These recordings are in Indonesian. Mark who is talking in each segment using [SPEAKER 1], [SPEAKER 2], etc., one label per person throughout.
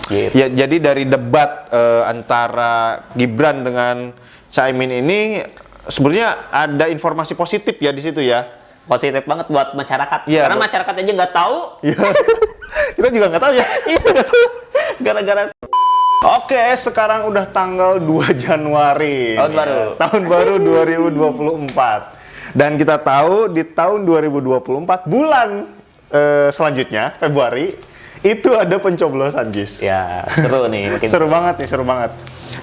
[SPEAKER 1] Gitu.
[SPEAKER 2] Ya, jadi dari debat antara Gibran dengan Caimin ini sebenarnya ada informasi positif ya di situ ya.
[SPEAKER 1] Positif banget buat masyarakat.
[SPEAKER 2] Iya,
[SPEAKER 1] Karena masyarakat aja nggak tahu.
[SPEAKER 2] Iya. Kita juga nggak tahu ya.
[SPEAKER 1] Gara-gara
[SPEAKER 2] Oke, sekarang udah tanggal 2 Januari.
[SPEAKER 1] Tahun baru.
[SPEAKER 2] Tahun baru 2024. Dan kita tahu di tahun 2024 bulan selanjutnya Februari itu ada pencoblosan, Gis.
[SPEAKER 1] ya seru nih. Makin
[SPEAKER 2] Seru banget nih, seru banget.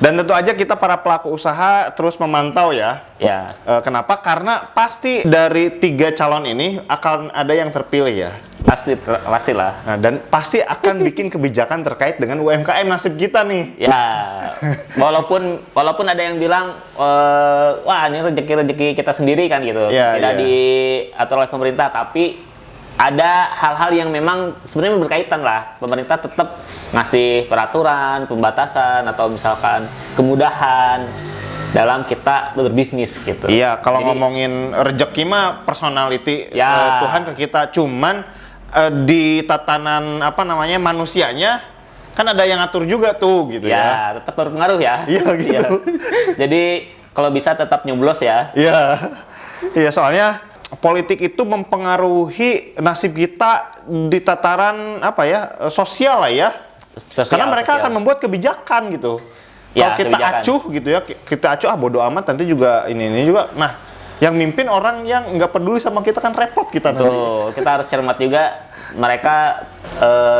[SPEAKER 2] Dan tentu aja kita para pelaku usaha terus memantau ya.
[SPEAKER 1] Ya.
[SPEAKER 2] Kenapa? Karena pasti dari 3 calon ini akan ada yang terpilih ya.
[SPEAKER 1] Pastilah.
[SPEAKER 2] Nah, dan pasti akan bikin kebijakan terkait dengan UMKM nasib kita nih.
[SPEAKER 1] Ya, walaupun ada yang bilang, wah ini rezeki kita sendiri kan gitu,
[SPEAKER 2] Ya,
[SPEAKER 1] tidak
[SPEAKER 2] ya.
[SPEAKER 1] diatur oleh pemerintah, tapi ada hal-hal yang memang sebenarnya berkaitan lah. Pemerintah tetap ngasih peraturan, pembatasan, atau misalkan kemudahan dalam kita berbisnis gitu.
[SPEAKER 2] Iya, kalau
[SPEAKER 1] Jadi,
[SPEAKER 2] ngomongin rezeki mah personality
[SPEAKER 1] Ya.
[SPEAKER 2] Tuhan ke kita, cuman di tatanan apa namanya manusianya kan ada yang ngatur juga tuh gitu ya.
[SPEAKER 1] ya tetap berpengaruh ya.
[SPEAKER 2] Iya, gitu.
[SPEAKER 1] Jadi kalau bisa tetap nyoblos ya.
[SPEAKER 2] Iya. Iya, soalnya politik itu mempengaruhi nasib kita di tataran apa ya? Sosial lah ya. Karena mereka akan membuat kebijakan gitu.
[SPEAKER 1] Ya,
[SPEAKER 2] Kalau kita
[SPEAKER 1] kebijakan.
[SPEAKER 2] acuh gitu ya, kita acuh bodo amat nanti juga ini juga. Nah, yang mimpin orang yang nggak peduli sama kita kan repot kita nanti.
[SPEAKER 1] Tuh, kita harus cermat juga. Mereka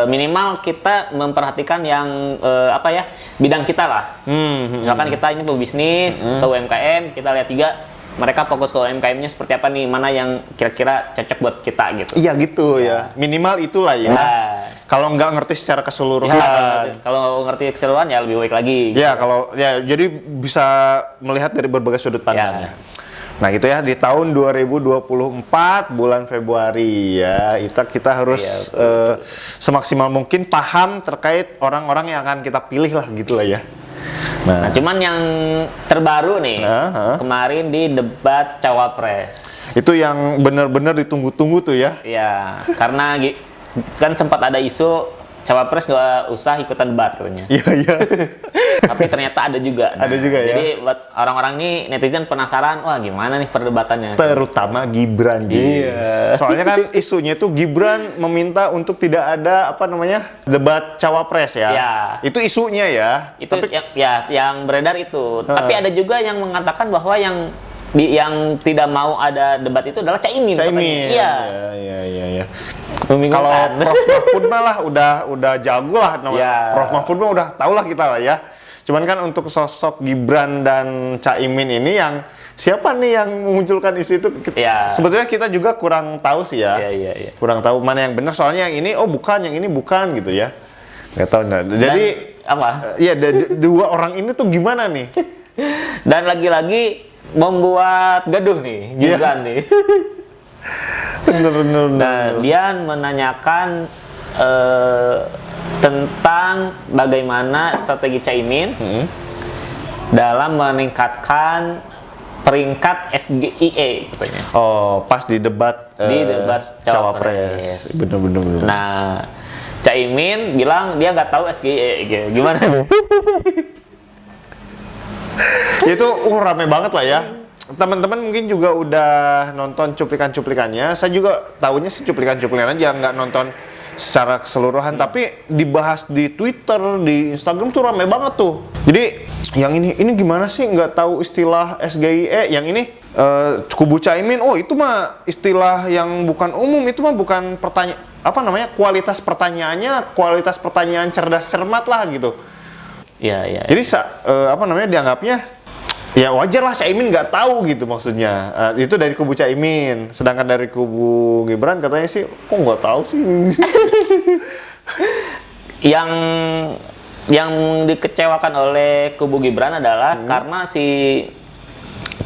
[SPEAKER 1] minimal kita memperhatikan yang apa ya, bidang kita lah. Misalkan kita ini pebisnis atau UMKM, kita lihat juga mereka fokus ke UMKM-nya seperti apa nih, mana yang kira-kira cocok buat kita gitu.
[SPEAKER 2] Iya gitu ya. Minimal itulah ya. Kalau nggak ngerti secara keseluruhan.
[SPEAKER 1] Ya, kalau ngerti keseluruhan ya lebih baik lagi.
[SPEAKER 2] Ya, kalau ya jadi bisa melihat dari berbagai sudut pandangnya. Nah, gitu ya, di tahun 2024 bulan Februari ya, kita harus semaksimal mungkin paham terkait orang-orang yang akan kita pilih lah gitulah ya.
[SPEAKER 1] Nah, cuman yang terbaru nih, kemarin di debat Cawapres.
[SPEAKER 2] Itu yang benar-benar ditunggu-tunggu tuh ya.
[SPEAKER 1] Ya, karena kan sempat ada isu Cawapres nggak usah ikutan debat katanya.
[SPEAKER 2] Iya, iya.
[SPEAKER 1] Tapi ternyata ada juga. Nah,
[SPEAKER 2] Ada juga ya.
[SPEAKER 1] Jadi buat orang-orang nih, netizen penasaran, wah gimana nih perdebatannya?
[SPEAKER 2] Terutama Gibran, Gis.
[SPEAKER 1] Iya.
[SPEAKER 2] Soalnya kan isunya itu Gibran meminta untuk tidak ada apa namanya debat cawapres ya.
[SPEAKER 1] Ya.
[SPEAKER 2] Itu isunya ya.
[SPEAKER 1] Itu yang beredar itu. Tapi ada juga yang mengatakan bahwa yang tidak mau ada debat itu adalah Caimin.
[SPEAKER 2] Caimin.
[SPEAKER 1] Iya.
[SPEAKER 2] Iya. Kalau
[SPEAKER 1] Membingungkan.
[SPEAKER 2] Prof Mahfud mah lah udah jago lah namanya.
[SPEAKER 1] Ya.
[SPEAKER 2] Prof Mahfud mah udah tau lah kita lah ya. Cuman kan untuk sosok Gibran dan Caimin ini yang siapa nih yang memunculkan isu itu?
[SPEAKER 1] Ya.
[SPEAKER 2] Sebetulnya kita juga kurang tahu sih ya.
[SPEAKER 1] Iya.
[SPEAKER 2] Kurang tahu mana yang benar. Soalnya yang ini bukan, yang ini bukan gitu ya. Nggak tahu. Nah, jadi
[SPEAKER 1] apa?
[SPEAKER 2] Iya, dua orang ini tuh gimana nih?
[SPEAKER 1] Dan lagi-lagi membuat gaduh nih Gibran nih.
[SPEAKER 2] Bener.
[SPEAKER 1] Nah, dia menanyakan tentang bagaimana strategi Caimin dalam meningkatkan peringkat SGIE katanya.
[SPEAKER 2] Oh, pas di debat
[SPEAKER 1] Cawapres.
[SPEAKER 2] Bener.
[SPEAKER 1] Nah, Caimin bilang dia nggak tahu SGIE. Gimana?
[SPEAKER 2] Itu rame banget lah ya. Teman-teman mungkin juga udah nonton cuplikan-cuplikannya. Saya juga tahunya sih cuplikan-cuplikan aja, nggak nonton secara keseluruhan. Tapi dibahas di Twitter, di Instagram tuh rame banget tuh. Jadi yang ini gimana sih nggak tahu istilah SGIE? Yang ini kubu Caimin, itu mah istilah yang bukan umum, itu mah bukan kualitas pertanyaan cerdas cermat lah gitu.
[SPEAKER 1] Iya.
[SPEAKER 2] Jadi dianggapnya ya wajar lah Caimin nggak tahu gitu maksudnya. Itu dari kubu Caimin. Sedangkan dari kubu Gibran katanya sih, kok nggak tahu sih.
[SPEAKER 1] Yang dikecewakan oleh kubu Gibran adalah karena si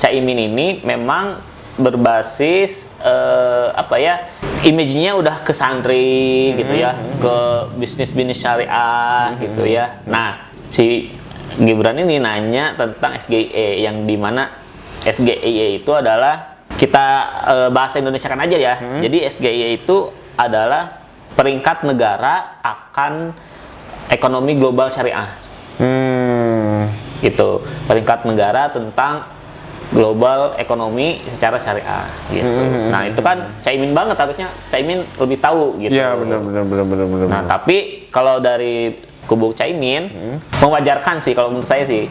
[SPEAKER 1] Caimin ini memang berbasis image-nya udah ke santri gitu ya, ke bisnis syariah gitu ya. Nah, si Gibran ini nanya tentang SGIE, yang dimana SGIE itu adalah kita bahasa Indonesia kan aja ya. Jadi SGIE itu adalah peringkat negara akan ekonomi global syariah. Itu peringkat negara tentang global ekonomi secara syariah gitu. Nah, itu kan Caimin banget, harusnya Caimin lebih tahu gitu.
[SPEAKER 2] Iya, benar.
[SPEAKER 1] Nah, tapi kalau dari kubu Caimin mewajarkan sih kalau menurut saya sih.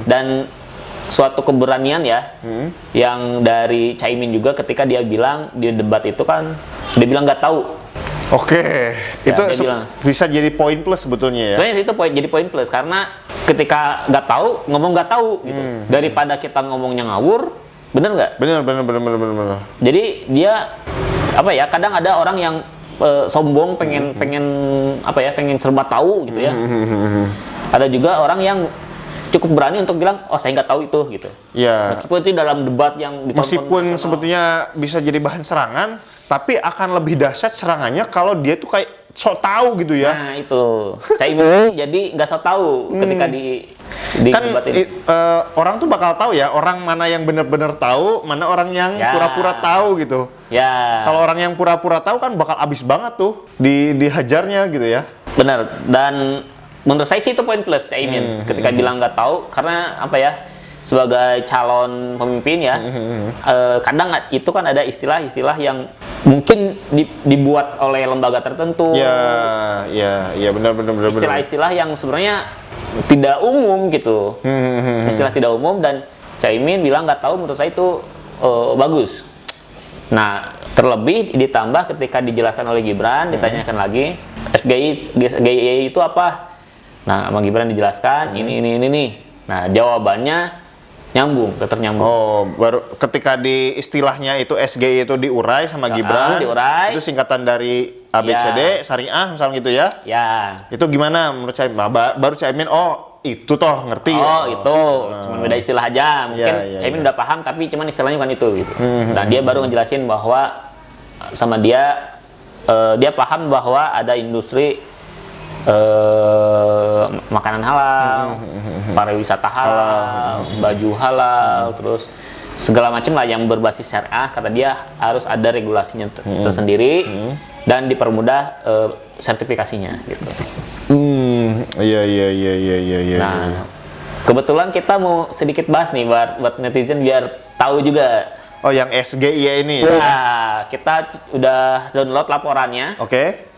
[SPEAKER 1] Dan suatu keberanian ya yang dari Caimin juga ketika dia bilang di debat itu kan dia bilang nggak tahu.
[SPEAKER 2] Oke,
[SPEAKER 1] Ya,
[SPEAKER 2] itu
[SPEAKER 1] dia bilang.
[SPEAKER 2] bisa jadi poin plus sebetulnya ya.
[SPEAKER 1] Sebenarnya itu jadi poin plus karena ketika nggak tahu ngomong nggak tahu gitu daripada kita ngomongnya ngawur, bener nggak?
[SPEAKER 2] Benar.
[SPEAKER 1] Jadi dia apa ya, kadang ada orang yang sombong pengen apa ya, pengen serba tahu gitu ya. Ada juga orang yang cukup berani untuk bilang oh saya nggak tahu itu gitu.
[SPEAKER 2] Ya.
[SPEAKER 1] Meskipun itu dalam debat yang ditonton
[SPEAKER 2] Meskipun
[SPEAKER 1] nasional.
[SPEAKER 2] sebetulnya bisa jadi bahan serangan, tapi akan lebih dahsyat serangannya kalau dia tuh kayak sok tahu gitu ya.
[SPEAKER 1] Nah itu Caimin jadi nggak so tahu ketika di
[SPEAKER 2] Kan
[SPEAKER 1] debat ini.
[SPEAKER 2] orang tuh bakal tahu ya, orang mana yang benar-benar tahu, mana orang yang
[SPEAKER 1] Ya.
[SPEAKER 2] pura-pura tahu gitu.
[SPEAKER 1] Ya.
[SPEAKER 2] Kalau orang yang pura-pura tahu kan bakal abis banget tuh dihajarnya gitu ya.
[SPEAKER 1] Benar, dan menurut saya sih itu poin plus Caimin ketika bilang nggak tahu, karena apa ya, sebagai calon pemimpin ya kadang itu kan ada istilah-istilah yang mungkin dibuat oleh lembaga tertentu,
[SPEAKER 2] Ya, benar.
[SPEAKER 1] istilah-istilah yang sebenarnya tidak umum gitu, istilah tidak umum, dan Caimin bilang nggak tahu, menurut saya itu bagus. Nah, terlebih ditambah ketika dijelaskan oleh Gibran, ditanyakan lagi SGI itu apa? Nah, sama Gibran dijelaskan ini nih. Nah, jawabannya tetap nyambung.
[SPEAKER 2] Oh, baru ketika di istilahnya itu SGI itu diurai sama Gibran.
[SPEAKER 1] Diurai.
[SPEAKER 2] Itu singkatan dari ABCD, syariah misalnya gitu ya.
[SPEAKER 1] Ya.
[SPEAKER 2] Itu gimana menurut Caimin? Baru Caimin, oh itu toh ngerti.
[SPEAKER 1] Oh, itu cuman beda istilah aja. Mungkin
[SPEAKER 2] Ya.
[SPEAKER 1] Caimin udah paham, tapi cuman istilahnya bukan itu gitu. Dan dia baru ngejelasin bahwa sama dia paham bahwa ada industri makanan halal, pariwisata halal, baju halal, terus segala macam lah yang berbasis syariah. Kata dia harus ada regulasinya tersendiri dan dipermudah sertifikasinya gitu.
[SPEAKER 2] Iya.
[SPEAKER 1] Nah, kebetulan kita mau sedikit bahas nih buat netizen biar tahu juga.
[SPEAKER 2] Oh, yang SGI ya ini ya.
[SPEAKER 1] Nah, kita udah download laporannya.
[SPEAKER 2] Oke.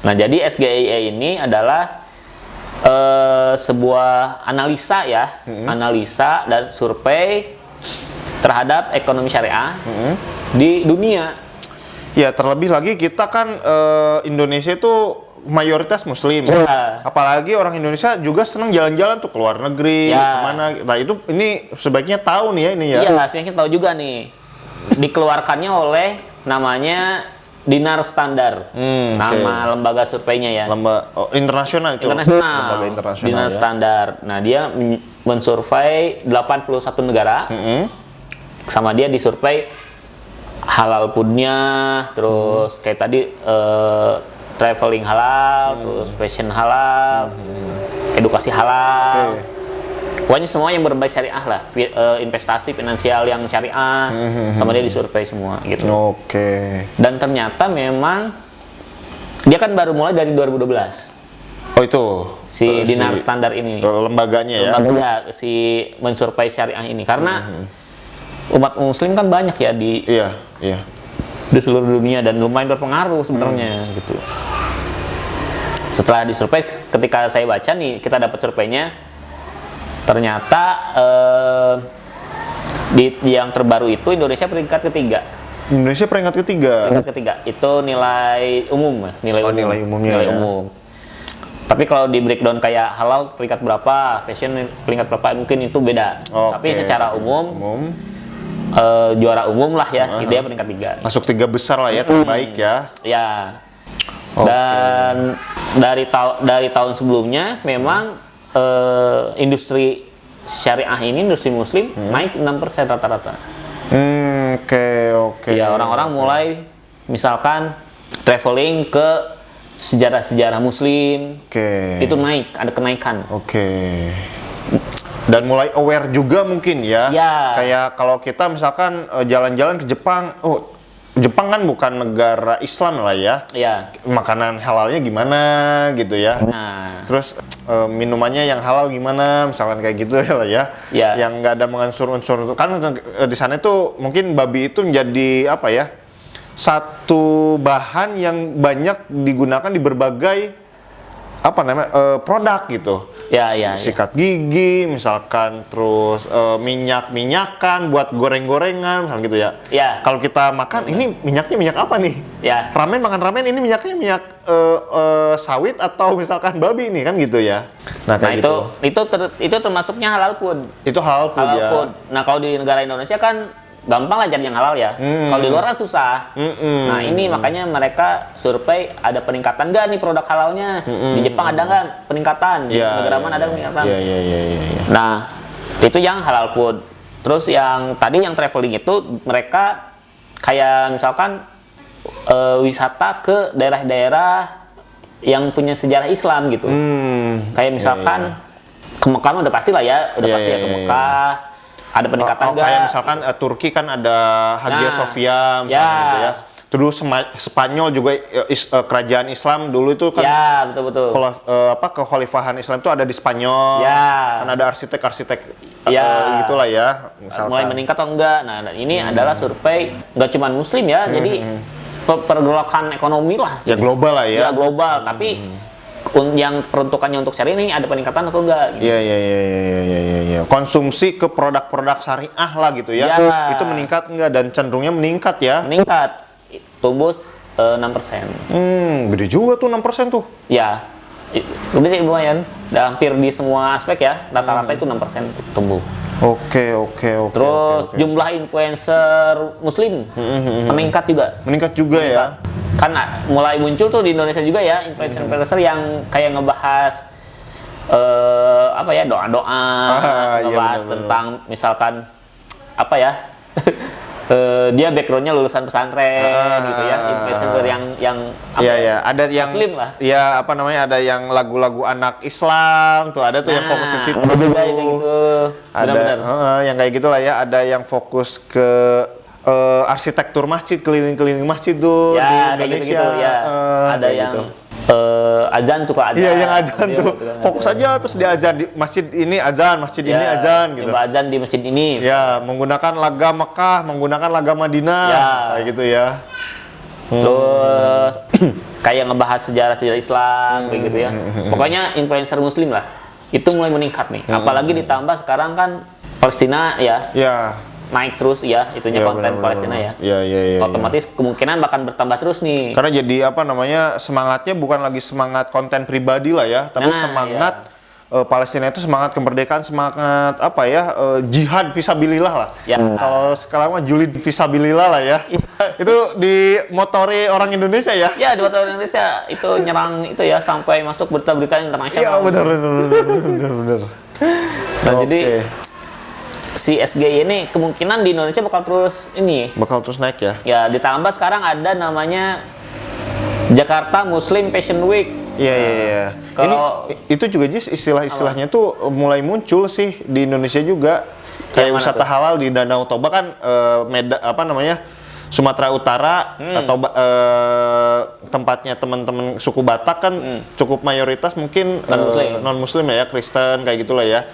[SPEAKER 1] Nah, jadi SGIE ini adalah sebuah analisa ya, analisa dan survei terhadap ekonomi syariah di dunia.
[SPEAKER 2] Ya, terlebih lagi kita kan Indonesia itu mayoritas Muslim.
[SPEAKER 1] Ya.
[SPEAKER 2] Apalagi orang Indonesia juga senang jalan-jalan tuh ke luar negeri,
[SPEAKER 1] Ya.
[SPEAKER 2] kemana. Nah, ini sebaiknya tahu nih ya ini ya.
[SPEAKER 1] Iya, sebenarnya kita tahu juga nih. Dikeluarkannya oleh namanya Dinar Standar, nama lembaga surveinya ya.
[SPEAKER 2] Internasional itu.
[SPEAKER 1] Internasional.
[SPEAKER 2] Lembaga internasional.
[SPEAKER 1] Dinar
[SPEAKER 2] Ya.
[SPEAKER 1] Standar. Nah, dia mensurvei 81 negara. Sama dia disurvei halal foodnya, terus kayak tadi traveling halal, terus fashion halal, edukasi halal. Pokoknya semua yang berbasis syariah lah, investasi finansial yang syariah, sama dia disurvei semua gitu.
[SPEAKER 2] Oke.
[SPEAKER 1] Dan ternyata memang dia kan baru mulai dari 2012.
[SPEAKER 2] Oh, itu.
[SPEAKER 1] Si Dinar Standar ini.
[SPEAKER 2] Lembaganya ya.
[SPEAKER 1] Lembaganya si mensurvei syariah ini, karena umat muslim kan banyak ya di
[SPEAKER 2] Iya.
[SPEAKER 1] seluruh dunia dan lumayan berpengaruh sebenarnya gitu. Setelah disurvei, ketika saya baca nih, kita dapat surveinya, ternyata di yang terbaru itu Indonesia peringkat ketiga.
[SPEAKER 2] Indonesia peringkat ketiga.
[SPEAKER 1] Peringkat ketiga itu nilai umum, nilai
[SPEAKER 2] umumnya ya.
[SPEAKER 1] umum. Tapi kalau di breakdown kayak halal peringkat berapa, fashion peringkat berapa, mungkin itu beda.
[SPEAKER 2] Oke.
[SPEAKER 1] Tapi secara umum juara umum lah ya, dia peringkat 3.
[SPEAKER 2] Masuk 3 besar lah ya, terbaik ya.
[SPEAKER 1] Ya.
[SPEAKER 2] Oke.
[SPEAKER 1] Dan dari tahun sebelumnya memang industri syariah ini, industri muslim naik 6% rata-rata.
[SPEAKER 2] Oke.
[SPEAKER 1] Ya, orang-orang mulai misalkan traveling ke sejarah-sejarah muslim.
[SPEAKER 2] Oke.
[SPEAKER 1] Itu naik, ada kenaikan.
[SPEAKER 2] Oke. Dan mulai aware juga mungkin ya.
[SPEAKER 1] Ya.
[SPEAKER 2] Kayak kalau kita misalkan jalan-jalan ke Jepang, oh Jepang kan bukan negara Islam lah ya.
[SPEAKER 1] Iya.
[SPEAKER 2] Makanan halalnya gimana gitu ya.
[SPEAKER 1] Nah,
[SPEAKER 2] Terus minumannya yang halal gimana, misalkan kayak gitu lah ya.
[SPEAKER 1] Iya.
[SPEAKER 2] Yang nggak ada unsur-unsur kan di sana itu mungkin babi itu menjadi apa ya? Satu bahan yang banyak digunakan di berbagai apa namanya produk gitu.
[SPEAKER 1] Ya, ya,
[SPEAKER 2] Sikat gigi misalkan, terus minyak-minyakan buat goreng-gorengan misalkan gitu ya.
[SPEAKER 1] Ya.
[SPEAKER 2] Kalau kita makan ini minyaknya minyak apa nih?
[SPEAKER 1] Ya.
[SPEAKER 2] Ramen, makan ramen ini minyaknya minyak sawit atau misalkan babi nih kan gitu ya. Nah kayak
[SPEAKER 1] itu termasuknya halal food.
[SPEAKER 2] Itu halal food
[SPEAKER 1] Halal
[SPEAKER 2] ya.
[SPEAKER 1] food. Nah, kalau di negara Indonesia kan gampang lah cari yang halal ya. Kalau di luar kan susah. Nah, ini makanya mereka survei ada peningkatan nggak nih produk halalnya. Di Jepang ada nggak peningkatan? Di negara mana ada peningkatan?
[SPEAKER 2] Iya.
[SPEAKER 1] Nah, itu yang halal food. Terus yang tadi yang traveling itu mereka kayak misalkan wisata ke daerah-daerah yang punya sejarah Islam gitu. Kayak misalkan ke Mekah udah pasti lah ya, udah pasti ya ke Mekah. Ada peningkatan nggak?
[SPEAKER 2] Kayak misalkan Turki kan ada Hagia Sophia misalnya gitu ya. Terus Spanyol juga kerajaan Islam dulu itu kan.
[SPEAKER 1] Ya, betul.
[SPEAKER 2] Kekhalifahan Islam itu ada di Spanyol.
[SPEAKER 1] Ya.
[SPEAKER 2] Kan ada arsitek-arsitek gitulah ya. Misalkan.
[SPEAKER 1] Mulai meningkat atau enggak? Nah, dan ini adalah survei nggak cuma Muslim ya, jadi pergolakan ekonomi lah.
[SPEAKER 2] Ya global lah ya.
[SPEAKER 1] Ya global, tapi yang peruntukannya untuk syariah ini ada peningkatan atau enggak? Gitu.
[SPEAKER 2] Iya. Konsumsi ke produk-produk syariah lah gitu ya.
[SPEAKER 1] Ya.
[SPEAKER 2] Itu meningkat enggak dan cenderungnya meningkat ya.
[SPEAKER 1] Meningkat, tumbuh 6%.
[SPEAKER 2] Gede juga tuh 6% tuh.
[SPEAKER 1] Ya, gede lumayan. Hampir di semua aspek ya, rata-rata itu 6% tumbuh.
[SPEAKER 2] Oke.
[SPEAKER 1] Terus jumlah influencer Muslim meningkat juga.
[SPEAKER 2] Meningkat juga ya.
[SPEAKER 1] Kan mulai muncul tuh di Indonesia juga ya influencer yang kayak ngebahas doa-doa, ngebahas tentang misalkan apa ya dia backgroundnya lulusan pesantren gitu ya, influencer yang
[SPEAKER 2] ada yang
[SPEAKER 1] Muslim lah.
[SPEAKER 2] Ya apa namanya, ada yang lagu-lagu anak Islam tuh, ada tuh yang fokus di situ.
[SPEAKER 1] Ada juga yang kayak gitu. Benar-benar.
[SPEAKER 2] Yang kayak gitulah ya, ada yang fokus ke arsitektur masjid, keliling-keliling masjid tuh di Indonesia.
[SPEAKER 1] Gitu, ya. Ada yang
[SPEAKER 2] gitu.
[SPEAKER 1] Azan tuh azan.
[SPEAKER 2] Iya, yang azan tuh. Fokus aja terus dia azan di masjid ini azan, masjid ini azan gitu.
[SPEAKER 1] Coba azan di masjid ini.
[SPEAKER 2] Ya, menggunakan laga Mekah, menggunakan laga Madinah, kayak gitu ya.
[SPEAKER 1] Terus kayak ngebahas sejarah-sejarah Islam kayak gitu ya. Pokoknya influencer Muslim lah. Itu mulai meningkat nih. Apalagi ditambah sekarang kan Palestina ya. Naik terus ya itunya konten Palestina ya.
[SPEAKER 2] Iya.
[SPEAKER 1] Otomatis kemungkinan bakal bertambah terus nih.
[SPEAKER 2] Karena jadi apa namanya, semangatnya bukan lagi semangat konten pribadi lah ya, tapi semangat Palestina itu semangat kemerdekaan, semangat apa ya, jihad fisabilillah lah.
[SPEAKER 1] Ya.
[SPEAKER 2] Kalau sekarang mah julid fisabilillah lah ya. Itu dimotori orang Indonesia ya.
[SPEAKER 1] Ya, di waktu Indonesia itu nyerang itu ya sampai masuk berita-berita
[SPEAKER 2] Iya
[SPEAKER 1] internasional.
[SPEAKER 2] benar.
[SPEAKER 1] Nah, jadi si SGY ini kemungkinan di Indonesia bakal terus
[SPEAKER 2] naik ya.
[SPEAKER 1] Ya, ditambah sekarang ada namanya Jakarta Muslim Fashion Week.
[SPEAKER 2] Iya.
[SPEAKER 1] Kalau
[SPEAKER 2] itu juga istilah-istilahnya tuh mulai muncul sih di Indonesia juga. Kayak wisata halal di Danau Toba kan Sumatera Utara atau tempatnya teman-teman suku Batak kan cukup mayoritas mungkin non-muslim ya, Kristen kayak gitulah ya.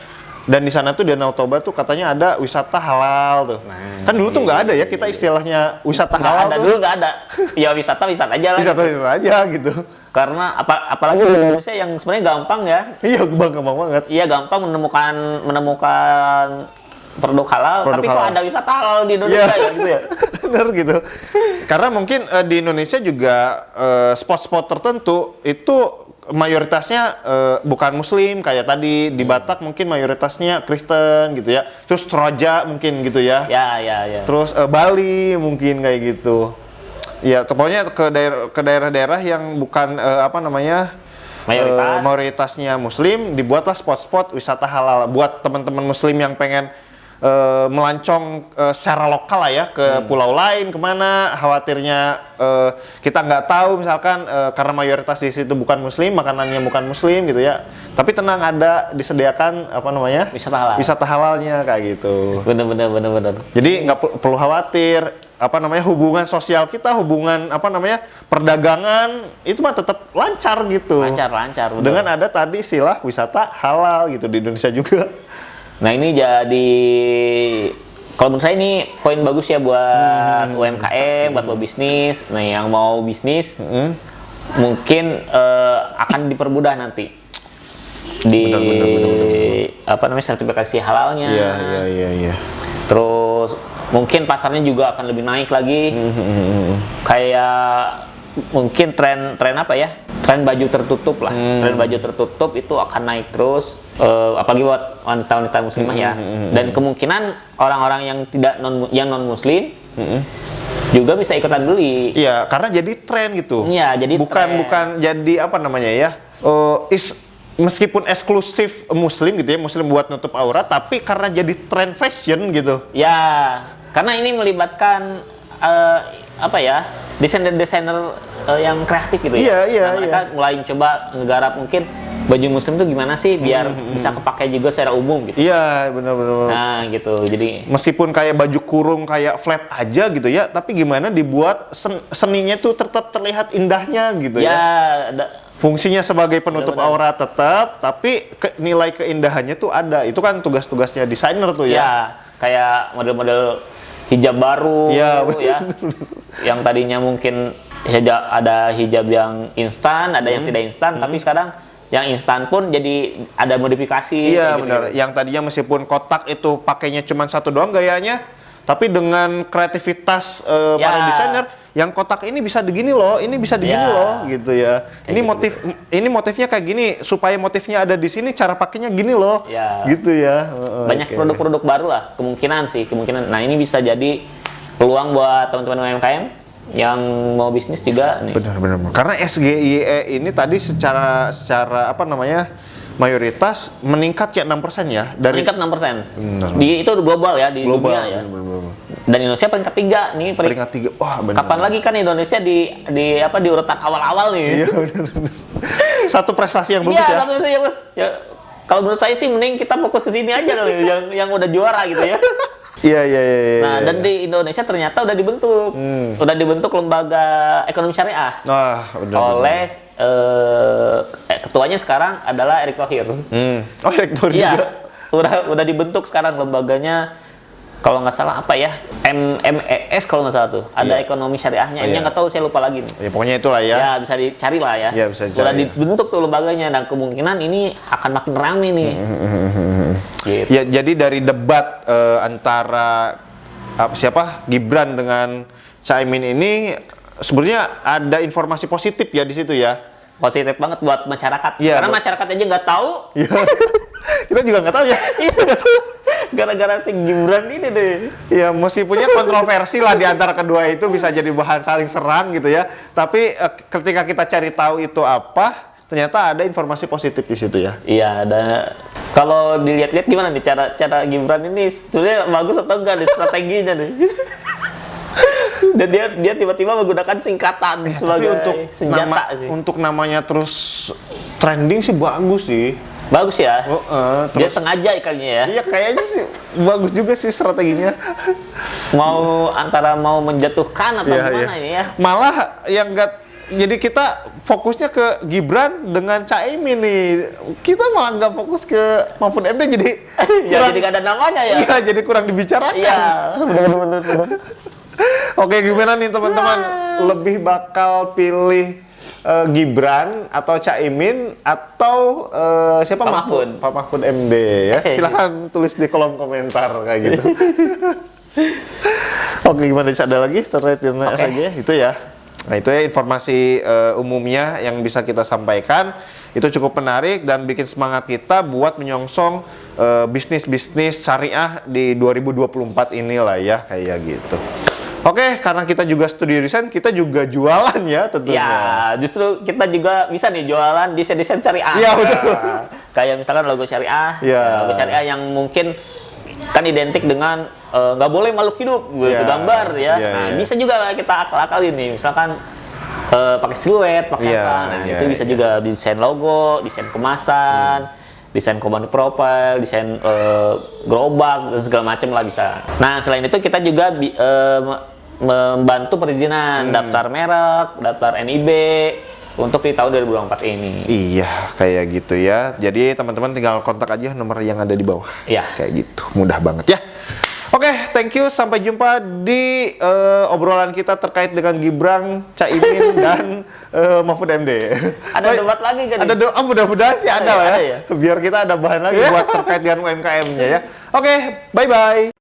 [SPEAKER 2] Dan di sana tuh di Danau Toba tuh katanya ada wisata halal tuh. Kan dulu tuh nggak ada ya kita istilahnya wisata halal tuh.
[SPEAKER 1] Dulu nggak ada. Ya wisata aja lah.
[SPEAKER 2] Wisata aja gitu.
[SPEAKER 1] Karena apalagi di Indonesia yang sebenarnya gampang ya.
[SPEAKER 2] Iya, gampang banget.
[SPEAKER 1] Iya, gampang menemukan produk halal, tapi kok ada wisata halal di Indonesia ya gitu ya.
[SPEAKER 2] Bener gitu. Karena mungkin di Indonesia juga spot-spot tertentu itu mayoritasnya bukan Muslim, kayak tadi di Batak mungkin mayoritasnya Kristen gitu ya. Terus Toraja mungkin gitu ya.
[SPEAKER 1] Ya.
[SPEAKER 2] Terus Bali mungkin kayak gitu. Ya, pokoknya ke daerah-daerah yang bukan
[SPEAKER 1] mayoritas.
[SPEAKER 2] mayoritasnya Muslim, dibuatlah spot-spot wisata halal buat teman-teman Muslim yang pengen melancong secara lokal lah ya ke pulau lain kemana, khawatirnya kita nggak tahu misalkan karena mayoritas di situ bukan muslim, makanannya bukan muslim gitu ya, tapi tenang, ada disediakan apa namanya wisata halalnya kayak gitu.
[SPEAKER 1] Bener.
[SPEAKER 2] Jadi nggak perlu khawatir apa namanya hubungan sosial kita, hubungan apa namanya perdagangan itu mah tetap lancar gitu.
[SPEAKER 1] Lancar. Bener.
[SPEAKER 2] Dengan ada tadi istilah wisata halal gitu di Indonesia juga.
[SPEAKER 1] Nah ini jadi, kalau menurut saya ini poin bagus ya buat UMKM, buat bisnis. Nah yang mau bisnis mungkin akan dipermudah nanti di
[SPEAKER 2] Bener.
[SPEAKER 1] apa namanya sertifikasi halalnya.
[SPEAKER 2] Iya.
[SPEAKER 1] Terus mungkin pasarnya juga akan lebih naik lagi. Kayak mungkin tren apa ya? Tren baju tertutup lah. Tren baju tertutup itu akan naik terus, apalagi buat wanita-wanita muslimah ya. Dan kemungkinan orang-orang yang non muslim juga bisa ikutan beli.
[SPEAKER 2] Iya, karena jadi tren gitu.
[SPEAKER 1] Iya, jadi
[SPEAKER 2] bukan jadi apa namanya ya? Meskipun eksklusif muslim gitu ya, muslim buat nutup aurat, tapi karena jadi tren fashion gitu.
[SPEAKER 1] Ya, karena ini melibatkan apa ya? Desainer-desainer yang kreatif gitu ya.
[SPEAKER 2] Iya.
[SPEAKER 1] Mereka mulai coba ngegarap mungkin baju muslim itu gimana sih biar bisa kepakai juga secara umum gitu.
[SPEAKER 2] Iya, benar.
[SPEAKER 1] Nah, gitu. Jadi
[SPEAKER 2] Meskipun kayak baju kurung kayak flat aja gitu ya, tapi gimana dibuat seninya tuh tetap terlihat indahnya gitu ya. Fungsinya sebagai penutup aurat tetap, tapi nilai keindahannya tuh ada. Itu kan tugas-tugasnya desainer tuh ya.
[SPEAKER 1] Ya, kayak model-model hijab baru ya. Yang tadinya mungkin ada hijab yang instan, ada yang tidak instan, tapi sekarang yang instan pun jadi ada modifikasi.
[SPEAKER 2] Iya,
[SPEAKER 1] gitu.
[SPEAKER 2] benar. Yang tadinya meskipun kotak itu pakainya cuma satu doang gayanya, tapi dengan kreativitas para desainer, yang kotak ini bisa begini loh, ini bisa begini loh, gitu ya. Ini motifnya kayak gini, supaya motifnya ada di sini, cara pakainya gini loh, gitu ya.
[SPEAKER 1] Banyak produk-produk baru lah, kemungkinan. Nah ini bisa jadi peluang buat teman-teman UMKM yang mau bisnis juga.
[SPEAKER 2] Benar. Karena SGIE ini tadi secara apa namanya mayoritas meningkat ya 6% ya.
[SPEAKER 1] Meningkat 6%. Benar. Itu global ya, di
[SPEAKER 2] global,
[SPEAKER 1] dunia ya.
[SPEAKER 2] Benar.
[SPEAKER 1] Dan Indonesia peringkat 3 nih.
[SPEAKER 2] Peringkat 3. Wah, benar.
[SPEAKER 1] Kapan lagi kan Indonesia di urutan awal-awal nih.
[SPEAKER 2] Iya, benar. Satu prestasi yang bagus ya.
[SPEAKER 1] Ya. Kalau menurut saya sih mending kita fokus ke sini aja kali yang udah juara gitu ya.
[SPEAKER 2] Iya.
[SPEAKER 1] Nah, dan di Indonesia ternyata udah dibentuk lembaga ekonomi syariah. Oleh ketuanya sekarang adalah Erick Thohir.
[SPEAKER 2] Oh, Erick Thohir juga.
[SPEAKER 1] Udah dibentuk sekarang lembaganya. Kalau nggak salah apa ya, MES kalau nggak salah tuh, ada ekonomi syariahnya. Ini nggak tahu, saya lupa lagi nih.
[SPEAKER 2] Ya pokoknya itulah ya.
[SPEAKER 1] Ya bisa dicari lah ya.
[SPEAKER 2] Bisa dicari.
[SPEAKER 1] Udah dibentuk tuh lembaganya, dan kemungkinan ini akan makin ramai nih.
[SPEAKER 2] Gitu. Ya jadi dari debat antara siapa Gibran dengan Caimin ini sebenarnya ada informasi positif ya di situ ya.
[SPEAKER 1] Positif banget buat masyarakat.
[SPEAKER 2] Ya,
[SPEAKER 1] karena masyarakat aja nggak tahu.
[SPEAKER 2] Ya. Kita juga nggak tahu ya.
[SPEAKER 1] Gara-gara si Gibran ini deh.
[SPEAKER 2] Ya meskipun kontroversi lah di antara kedua itu, bisa jadi bahan saling serang gitu ya. Tapi ketika kita cari tahu itu apa, ternyata ada informasi positif di situ ya.
[SPEAKER 1] Iya, ada. Kalau dilihat-lihat gimana nih cara Gibran ini sebenarnya bagus atau enggak nih strateginya nih? Dan dia tiba-tiba menggunakan singkatan sebagai senjata sih.
[SPEAKER 2] Untuk namanya terus trending sih bagus sih.
[SPEAKER 1] Bagus ya. Dia
[SPEAKER 2] Terus,
[SPEAKER 1] sengaja kayaknya ya.
[SPEAKER 2] Iya kayaknya sih bagus juga sih strateginya.
[SPEAKER 1] Mau menjatuhkan atau gimana ini ya?
[SPEAKER 2] Malah yang enggak, jadi kita fokusnya ke Gibran dengan Caimin nih. Kita malah nggak fokus ke Mahfud MD, jadi
[SPEAKER 1] ya jadi nggak ada namanya ya.
[SPEAKER 2] Iya, jadi kurang dibicarakan.
[SPEAKER 1] Iya, benar.
[SPEAKER 2] Oke, gimana nih teman-teman? Lebih bakal pilih Gibran atau Caimin atau siapa? Pak Mahfud MD ya. Silahkan tulis di kolom komentar kayak gitu. Oke, gimana, ada lagi terkait dengan SAG? Itu ya. Nah, itu ya informasi umumnya yang bisa kita sampaikan. Itu cukup menarik dan bikin semangat kita buat menyongsong bisnis-bisnis syariah di 2024 inilah ya, kayak gitu. Oke, karena kita juga studio desain, kita juga jualan ya tentunya.
[SPEAKER 1] Ya, justru kita juga bisa nih jualan desain-desain syariah.
[SPEAKER 2] Iya, betul.
[SPEAKER 1] Kayak misalkan logo syariah, logo syariah yang mungkin kan identik dengan nggak boleh makhluk hidup gitu gambar ya. Bisa juga kita akal-akalin nih, misalkan pakai siluet, pakai apa. Nah, itu bisa juga desain logo, desain kemasan, desain company profile, desain gerobak dan segala macam lah bisa. Nah, selain itu kita juga membantu perizinan daftar merek, daftar NIB untuk di tahun 2024 ini.
[SPEAKER 2] Iya, kayak gitu ya. Jadi teman-teman tinggal kontak aja nomor yang ada di bawah.
[SPEAKER 1] Iya.
[SPEAKER 2] Kayak gitu, mudah banget ya. Oke, thank you. Sampai jumpa di obrolan kita terkait dengan Gibran, Caimin, dan Mahfud MD.
[SPEAKER 1] Ada debat lagi kan?
[SPEAKER 2] Ada mudah-mudahan sih ada lah ya.
[SPEAKER 1] Ya.
[SPEAKER 2] Biar kita ada bahan lagi buat terkait dengan UMKM-nya ya. Oke, bye-bye.